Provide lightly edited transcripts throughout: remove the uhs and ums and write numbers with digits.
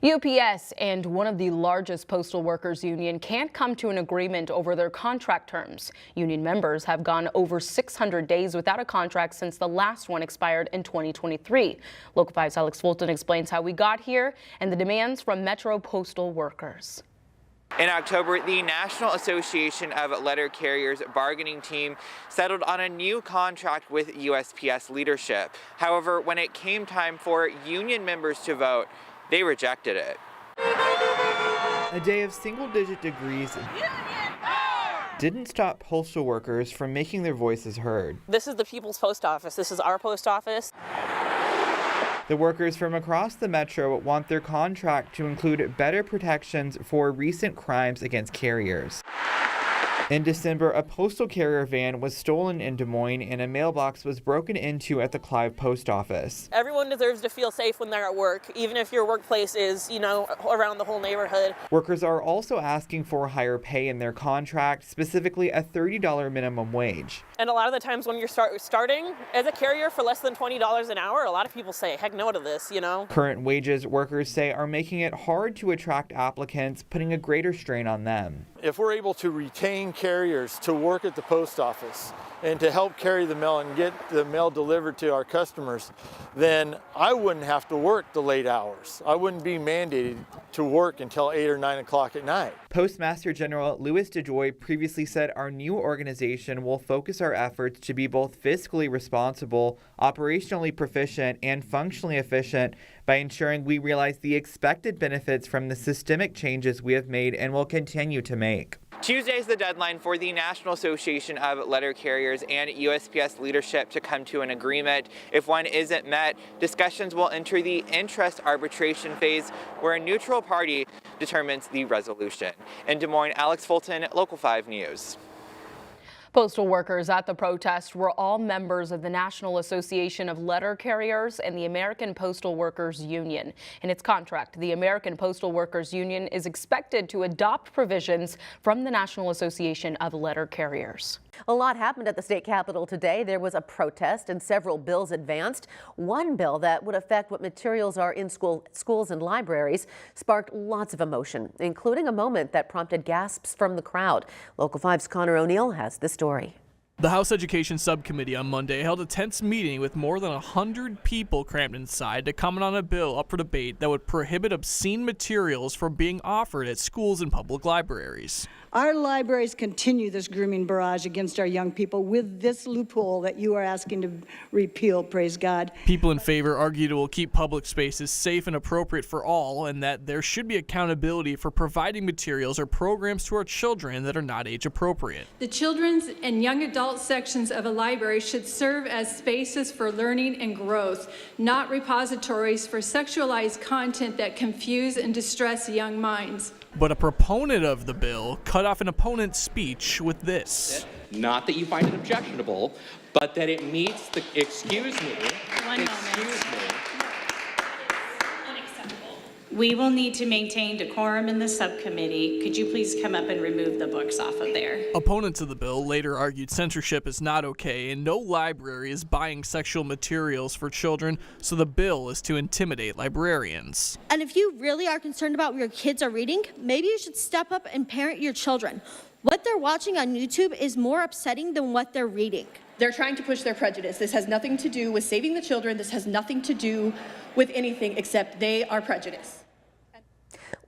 UPS and one of the largest postal workers union can't come to an agreement over their contract terms. Union members have gone over 600 days without a contract since the last one expired in 2023. Local 5's Alex Fulton explains how we got here and the demands from Metro postal workers. In October, the National Association of Letter Carriers bargaining team settled on a new contract with USPS leadership. However, when it came time for union members to vote, they rejected it. A day of single-digit degrees didn't stop postal workers from making their voices heard. This is the People's Post Office. This is our post office. The workers from across the metro want their contract to include better protections for recent crimes against carriers. In December, a postal carrier van was stolen in Des Moines and a mailbox was broken into at the Clive post office. Everyone deserves to feel safe when they're at work, even if your workplace is, around the whole neighborhood. Workers are also asking for higher pay in their contract, specifically a $30 minimum wage. And a lot of the times when you're starting as a carrier for less than $20 an hour, a lot of people say, heck no to this, Current wages, workers say, are making it hard to attract applicants, putting a greater strain on them. If we're able to retain carriers to work at the post office and to help carry the mail and get the mail delivered to our customers, then I wouldn't have to work the late hours. I wouldn't be mandated to work until 8 or 9 o'clock at night. Postmaster General Louis DeJoy previously said our new organization will focus our efforts to be both fiscally responsible, operationally proficient, and functionally efficient by ensuring we realize the expected benefits from the systemic changes we have made and will continue to make. Tuesday is the deadline for the National Association of Letter Carriers and USPS leadership to come to an agreement. If one isn't met, discussions will enter the interest arbitration phase, where a neutral party determines the resolution. In Des Moines, Alex Fulton, Local 5 News. Postal workers at the protest were all members of the National Association of Letter Carriers and the American Postal Workers Union. In its contract, the American Postal Workers Union is expected to adopt provisions from the National Association of Letter Carriers. A lot happened at the state capitol today. There was a protest and several bills advanced. One bill that would affect what materials are in schools and libraries sparked lots of emotion, including a moment that prompted gasps from the crowd. Local 5's Connor O'Neill has the story. The House Education Subcommittee on Monday held a tense meeting with more than 100 people crammed inside to comment on a bill up for debate that would prohibit obscene materials from being offered at schools and public libraries. Our libraries continue this grooming barrage against our young people with this loophole that you are asking to repeal, praise God. People in favor argued it will keep public spaces safe and appropriate for all, and that there should be accountability for providing materials or programs to our children that are not age appropriate. The children's and young adult sections of a library should serve as spaces for learning and growth, not repositories for sexualized content that confuse and distress young minds. But a proponent of the bill cut off an opponent's speech with this. Not that you find it objectionable, but that it meets the, excuse me. Unacceptable. We will need to maintain decorum in the subcommittee. Could you please come up and remove the books off of there? Opponents of the bill later argued censorship is not okay and no library is buying sexual materials for children, so the bill is to intimidate librarians. And if you really are concerned about what your kids are reading, maybe you should step up and parent your children. What they're watching on YouTube is more upsetting than what they're reading. They're trying to push their prejudice. This has nothing to do with saving the children. This has nothing to do with anything except they are prejudiced.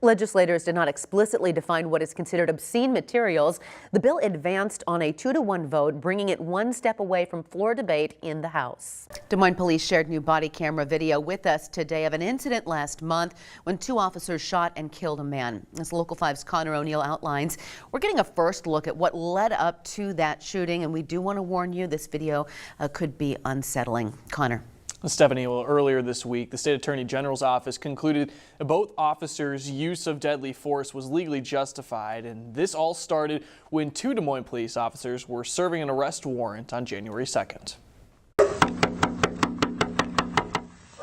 Legislators did not explicitly define what is considered obscene materials. The bill advanced on a 2-to-1 vote, bringing it one step away from floor debate in the House. Des Moines police shared new body camera video with us today of an incident last month when 2 officers shot and killed a man. As Local 5's Connor O'Neill outlines, we're getting a first look at what led up to that shooting, and we do want to warn you this video could be unsettling. Connor. Stephanie, well, earlier this week, the State Attorney General's office concluded that both officers' use of deadly force was legally justified, and this all started when 2 Des Moines police officers were serving an arrest warrant on January 2nd.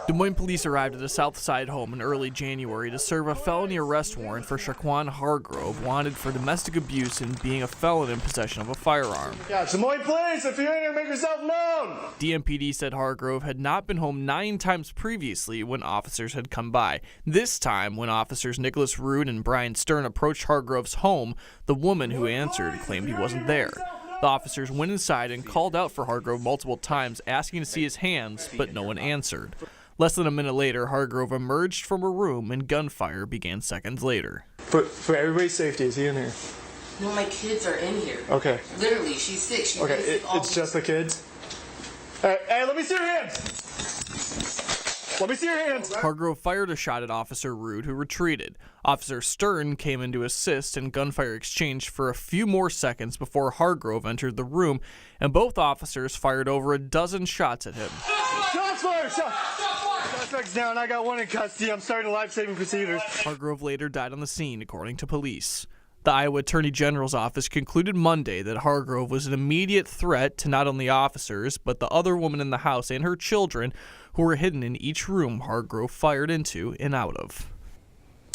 Des Moines police arrived at a South Side home in early January to serve a felony arrest warrant for Shaquan Hargrove, wanted for domestic abuse and being a felon in possession of a firearm. Yeah, Des Moines police, if you're in here, make yourself known! DMPD said Hargrove had not been home 9 times previously when officers had come by. This time, when officers Nicholas Rude and Brian Stern approached Hargrove's home, the woman who answered claimed he wasn't there. The officers went inside and called out for Hargrove multiple times, asking to see his hands, but no one answered. Less than a minute later, Hargrove emerged from a room and gunfire began seconds later. For everybody's safety, is he in here? No, my kids are in here. Okay. Literally, she's sick. She's okay, it's just the kids? Hey, let me see your hands! Let me see your hands! Hargrove fired a shot at Officer Rude, who retreated. Officer Stern came in to assist, and gunfire exchanged for a few more seconds before Hargrove entered the room, and both officers fired over a dozen shots at him. Shots fired! Suspect's down. I got one in custody. I'm starting life-saving procedures. Hargrove later died on the scene, according to police. The Iowa Attorney General's office concluded Monday that Hargrove was an immediate threat to not only officers, but the other woman in the house and her children, who were hidden in each room Hargrove fired into and out of.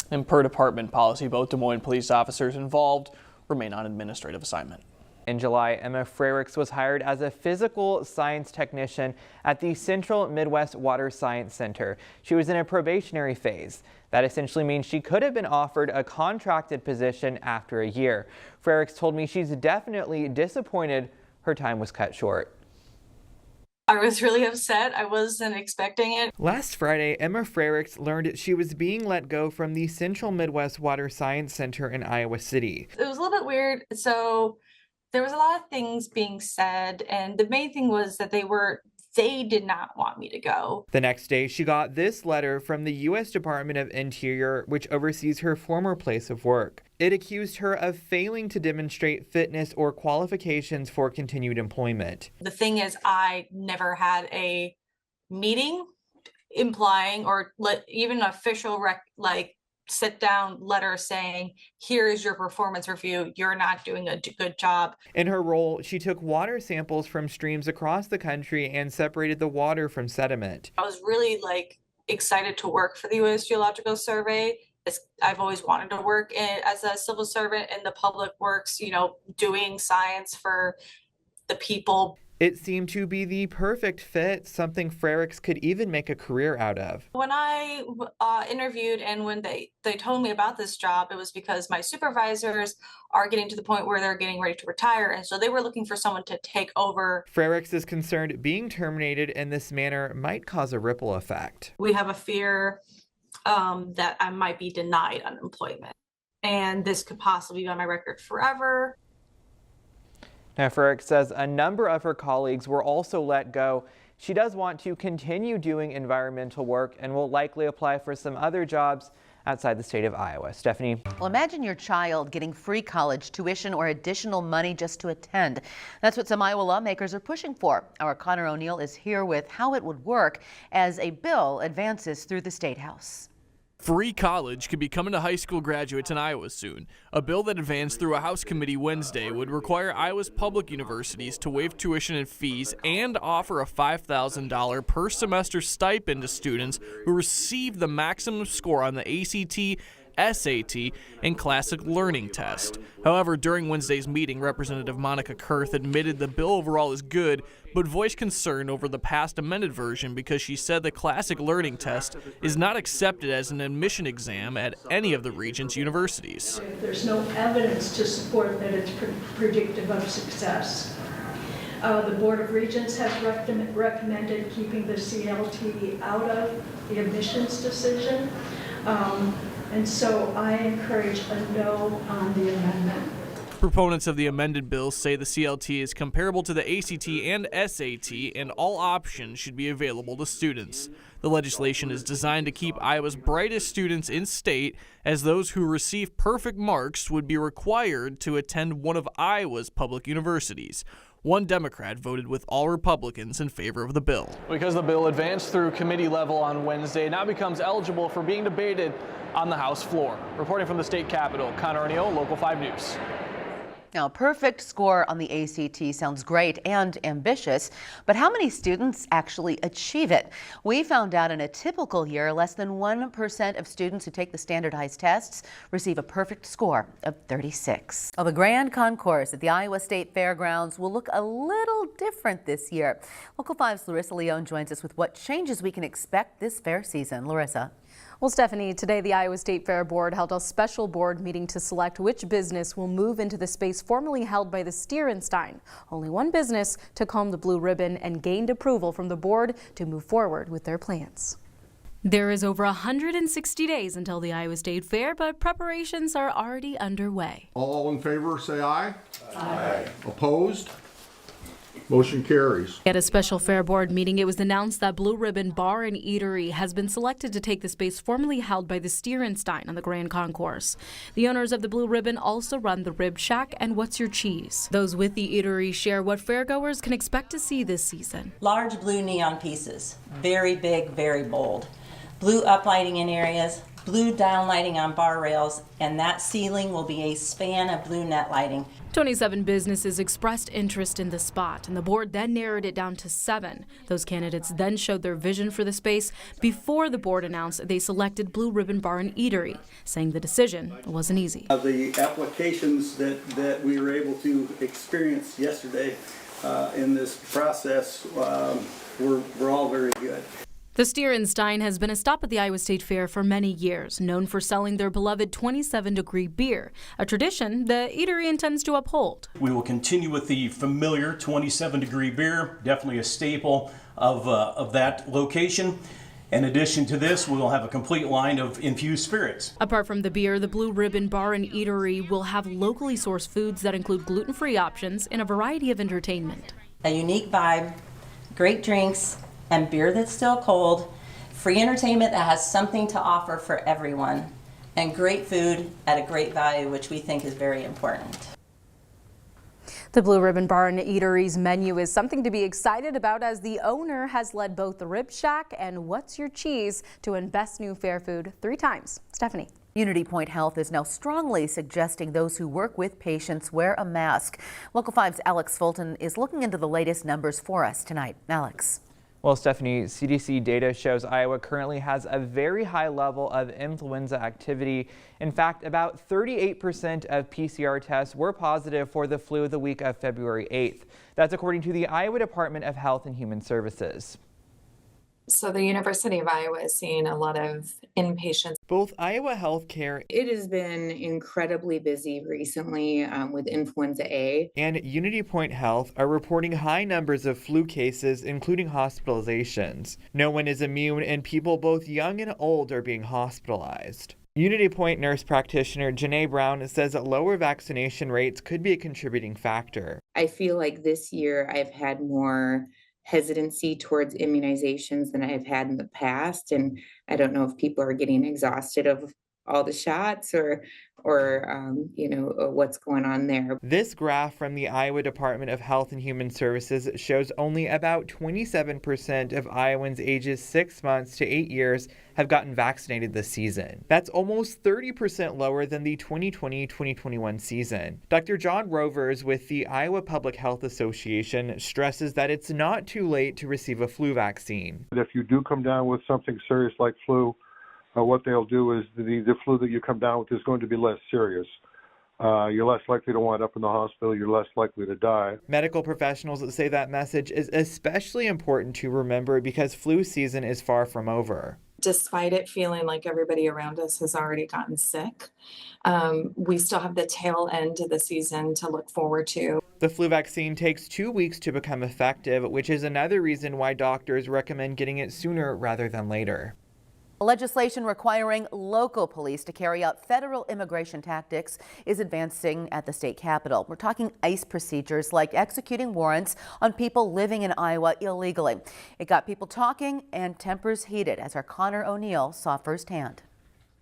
And per department policy, both Des Moines police officers involved remain on administrative assignment. In July, Emma Frericks was hired as a physical science technician at the Central Midwest Water Science Center. She was in a probationary phase. That essentially means she could have been offered a contracted position after a year. Frericks told me she's definitely disappointed her time was cut short. I was really upset. I wasn't expecting it. Last Friday, Emma Frericks learned she was being let go from the Central Midwest Water Science Center in Iowa City. It was a little bit weird. So there was a lot of things being said, and the main thing was that they did not want me to go. The next day, she got this letter from the U.S. Department of Interior, which oversees her former place of work. It accused her of failing to demonstrate fitness or qualifications for continued employment. The thing is, I never had a meeting implying or even an official sit down letter saying, here is your performance review. You're not doing a good job. In her role, she took water samples from streams across the country and separated the water from sediment. I was really excited to work for the U.S. Geological Survey. I've always wanted to work as a civil servant in the public works, doing science for the people. It seemed to be the perfect fit, something Frericks could even make a career out of. When I interviewed and when they told me about this job, it was because my supervisors are getting to the point where they're getting ready to retire, and so they were looking for someone to take over. Frericks is concerned being terminated in this manner might cause a ripple effect. We have a fear that I might be denied unemployment, and this could possibly be on my record forever. Now, Frericks says a number of her colleagues were also let go. She does want to continue doing environmental work and will likely apply for some other jobs outside the state of Iowa. Stephanie? Well, imagine your child getting free college tuition or additional money just to attend. That's what some Iowa lawmakers are pushing for. Our Connor O'Neill is here with how it would work as a bill advances through the State House. Free college could be coming to high school graduates in Iowa soon. A bill that advanced through a House committee Wednesday would require Iowa's public universities to waive tuition and fees and offer a $5,000 per semester stipend to students who receive the maximum score on the ACT, SAT, and Classic Learning Test. However, during Wednesday's meeting, Representative Monica Kurth admitted the bill overall is good, but voiced concern over the past amended version because she said the Classic Learning Test is not accepted as an admission exam at any of the region's universities. There's no evidence to support that it's predictive of success. The Board of Regents has recommended keeping the CLT out of the admissions decision. And so I encourage a no on the amendment. Proponents of the amended bill say the CLT is comparable to the ACT and SAT, and all options should be available to students. The legislation is designed to keep Iowa's brightest students in state, as those who receive perfect marks would be required to attend one of Iowa's public universities. One Democrat voted with all Republicans in favor of the bill. Because the bill advanced through committee level on Wednesday, it now becomes eligible for being debated on the House floor. Reporting from the state capitol, Connor O'Neill, Local 5 News. Now, a perfect score on the ACT sounds great and ambitious, but how many students actually achieve it? We found out in a typical year, less than 1% of students who take the standardized tests receive a perfect score of 36. Well, the Grand Concourse at the Iowa State Fairgrounds will look a little different this year. Local 5's Larissa Leone joins us with what changes we can expect this fair season. Larissa. Well, Stephanie, today the Iowa State Fair Board held a special board meeting to select which business will move into the space formerly held by the Steerenstein. Only one business took home the blue ribbon and gained approval from the board to move forward with their plans. There is over 160 days until the Iowa State Fair, but preparations are already underway. All in favor, say aye. Aye. Opposed? Motion carries. At a special fair board meeting, it was announced that Blue Ribbon Bar and Eatery has been selected to take the space formerly held by the Steerenstein on the Grand Concourse. The owners of the Blue Ribbon also run the Rib Shack and What's Your Cheese. Those with the eatery share what fairgoers can expect to see this season. Large blue neon pieces, very big, very bold. Blue uplighting in areas, blue downlighting on bar rails, and that ceiling will be a span of blue net lighting. 27 businesses expressed interest in the spot, and the board then narrowed it down to 7. Those candidates then showed their vision for the space before the board announced they selected Blue Ribbon Bar and Eatery, saying the decision wasn't easy. The applications that we were able to experience yesterday in this process were all very good. The Steerenstein has been a stop at the Iowa State Fair for many years, known for selling their beloved 27-degree beer, a tradition the eatery intends to uphold. We will continue with the familiar 27-degree beer, definitely a staple of that location. In addition to this, we will have a complete line of infused spirits. Apart from the beer, the Blue Ribbon Bar and Eatery will have locally sourced foods that include gluten-free options and a variety of entertainment. A unique vibe, great drinks, and beer that's still cold, free entertainment that has something to offer for everyone, and great food at a great value, which we think is very important. The Blue Ribbon Bar and Eatery's menu is something to be excited about, as the owner has led both the Rib Shack and What's Your Cheese to win Best New Fair Food 3 times. Stephanie. Unity Point Health is now strongly suggesting those who work with patients wear a mask. Local 5's Alex Fulton is looking into the latest numbers for us tonight. Alex. Well, Stephanie, CDC data shows Iowa currently has a very high level of influenza activity. In fact, about 38% of PCR tests were positive for the flu the week of February 8th. That's according to the Iowa Department of Health and Human Services. So the University of Iowa is seeing a lot of inpatients. Both Iowa Healthcare, it has been incredibly busy recently with influenza A, and Unity Point Health are reporting high numbers of flu cases, including hospitalizations. No one is immune, and people both young and old are being hospitalized. Unity Point nurse practitioner Janae Brown says that lower vaccination rates could be a contributing factor. I feel like this year I've had more hesitancy towards immunizations than I've had in the past, and I don't know if people are getting exhausted of all the shots or what's going on there. This graph from the Iowa Department of Health and Human Services shows only about 27% of Iowans ages 6 months to 8 years have gotten vaccinated this season. That's almost 30% lower than the 2020-2021 season. Dr. John Rovers with the Iowa Public Health Association stresses that it's not too late to receive a flu vaccine. If you do come down with something serious like flu, what they'll do is the flu that you come down with is going to be less serious. You're less likely to wind up in the hospital. You're less likely to die. Medical professionals say that message is especially important to remember because flu season is far from over. Despite it feeling like everybody around us has already gotten sick, we still have the tail end of the season to look forward to. The flu vaccine takes 2 weeks to become effective, which is another reason why doctors recommend getting it sooner rather than later. Legislation requiring local police to carry out federal immigration tactics is advancing at the state capitol. We're talking ICE procedures like executing warrants on people living in Iowa illegally. It got people talking and tempers heated, as our Connor O'Neill saw firsthand.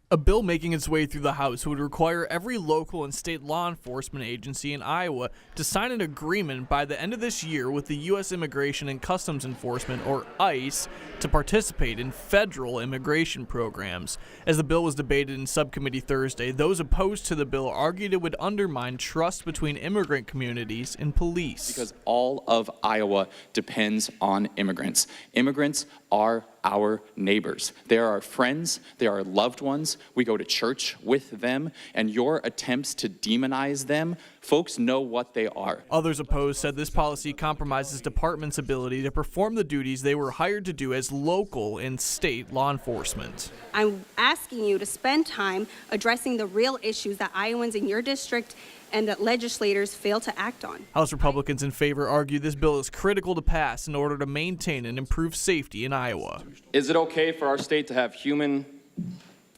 A bill making its way through the House would require every local and state law enforcement agency in Iowa to sign an agreement by the end of this year with the U.S. Immigration and Customs Enforcement, or ICE, to participate in federal immigration programs. As the bill was debated in subcommittee Thursday, those opposed to the bill argued it would undermine trust between immigrant communities and police. Because all of Iowa depends on immigrants. Immigrants are our neighbors. They are our friends. They are our loved ones. We go to church with them, and your attempts to demonize them, folks know what they are. Others opposed said this policy compromises departments' ability to perform the duties they were hired to do as local and state law enforcement. I'm asking you to spend time addressing the real issues that Iowans in your district and that legislators fail to act on. House Republicans in favor argue this bill is critical to pass in order to maintain and improve safety in Iowa. Is it okay for our state to have human,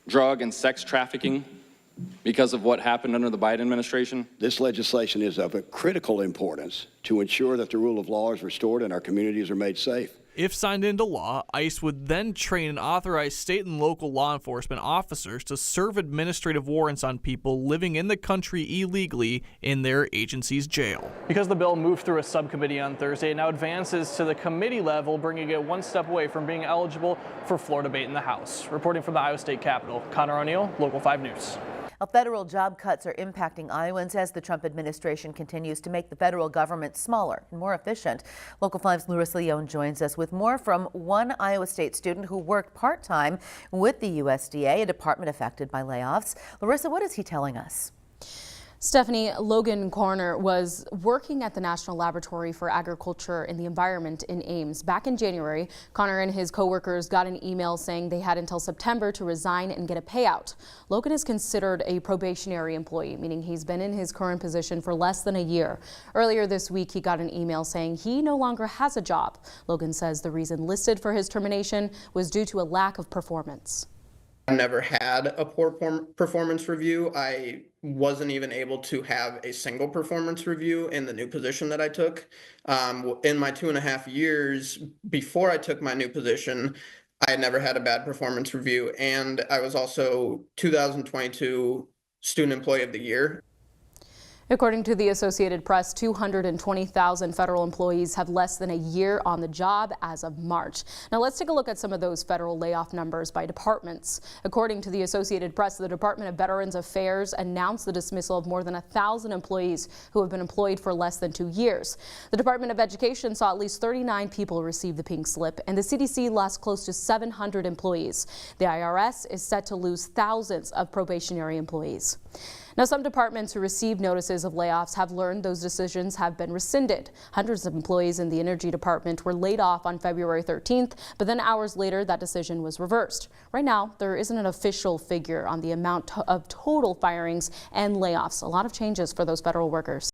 drug, and sex trafficking because of what happened under the Biden administration? This legislation is of a critical importance to ensure that the rule of law is restored and our communities are made safe. If signed into law, ICE would then train and authorize state and local law enforcement officers to serve administrative warrants on people living in the country illegally in their agency's jail. Because the bill moved through a subcommittee on Thursday, it now advances to the committee level, bringing it one step away from being eligible for floor debate in the House. Reporting from the Iowa State Capitol, Connor O'Neill, Local 5 News. Federal job cuts are impacting Iowans as the Trump administration continues to make the federal government smaller and more efficient. Local 5's Larissa Leone joins us with more from one Iowa State student who worked part-time with the USDA, a department affected by layoffs. Larissa, what is he telling us? Stephanie, Logan Corner was working at the National Laboratory for Agriculture and the Environment in Ames. Back in January, Connor and his coworkers got an email saying they had until September to resign and get a payout. Logan is considered a probationary employee, meaning he's been in his current position for less than a year. Earlier this week, he got an email saying he no longer has a job. Logan says the reason listed for his termination was due to a lack of performance. I never had a poor performance review. I wasn't even able to have a single performance review in the new position that I took. In my 2.5 years before I took my new position, I had never had a bad performance review, and I was also 2022 Student Employee of the Year. According to the Associated Press, 220,000 federal employees have less than a year on the job as of March. Now let's take a look at some of those federal layoff numbers by departments. According to the Associated Press, the Department of Veterans Affairs announced the dismissal of more than 1,000 employees who have been employed for less than 2 years. The Department of Education saw at least 39 people receive the pink slip, and the CDC lost close to 700 employees. The IRS is set to lose thousands of probationary employees. Now, some departments who received notices of layoffs have learned those decisions have been rescinded. Hundreds of employees in the Energy Department were laid off on February 13th, but then hours later that decision was reversed. Right now, there isn't an official figure on the amount of total firings and layoffs. A lot of changes for those federal workers.